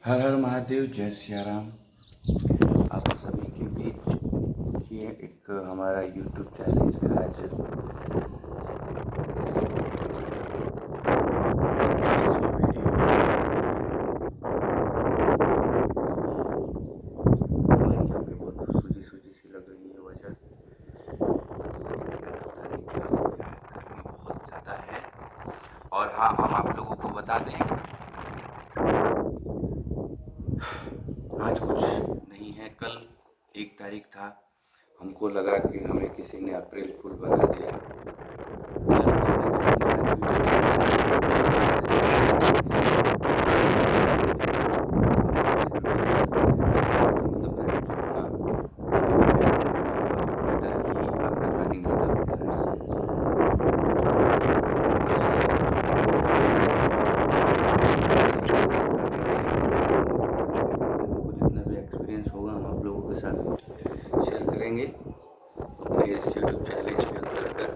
हर हर महादेव, जय सिया राम। आप सभी के बीच ये एक हमारा यूट्यूब चैलेंज का आज हमारी आंखें बहुत सूजी सूजी सी लग रही है। वजह पता नहीं क्या हो गया है, गर्मी बहुत ज़्यादा है। और हाँ, हम आप लोगों को बता दें, आज कुछ नहीं है। कल 1 तारीख था, हमको लगा कि हमें किसी ने अप्रैल फूल बना दिया। कल अचानक से इतनी गर्मी हुई, आप फिर भी देख सकते हैं कि मतलब रेगुलर ही आपका ज्वाइनिंग लेटर होता है। हमको जितना भी एक्सपीरियंस होगा हम आप लोगों के साथ शेयर करेंगे अपने इस यूट्यूब चैलेंज के अंतर्गत।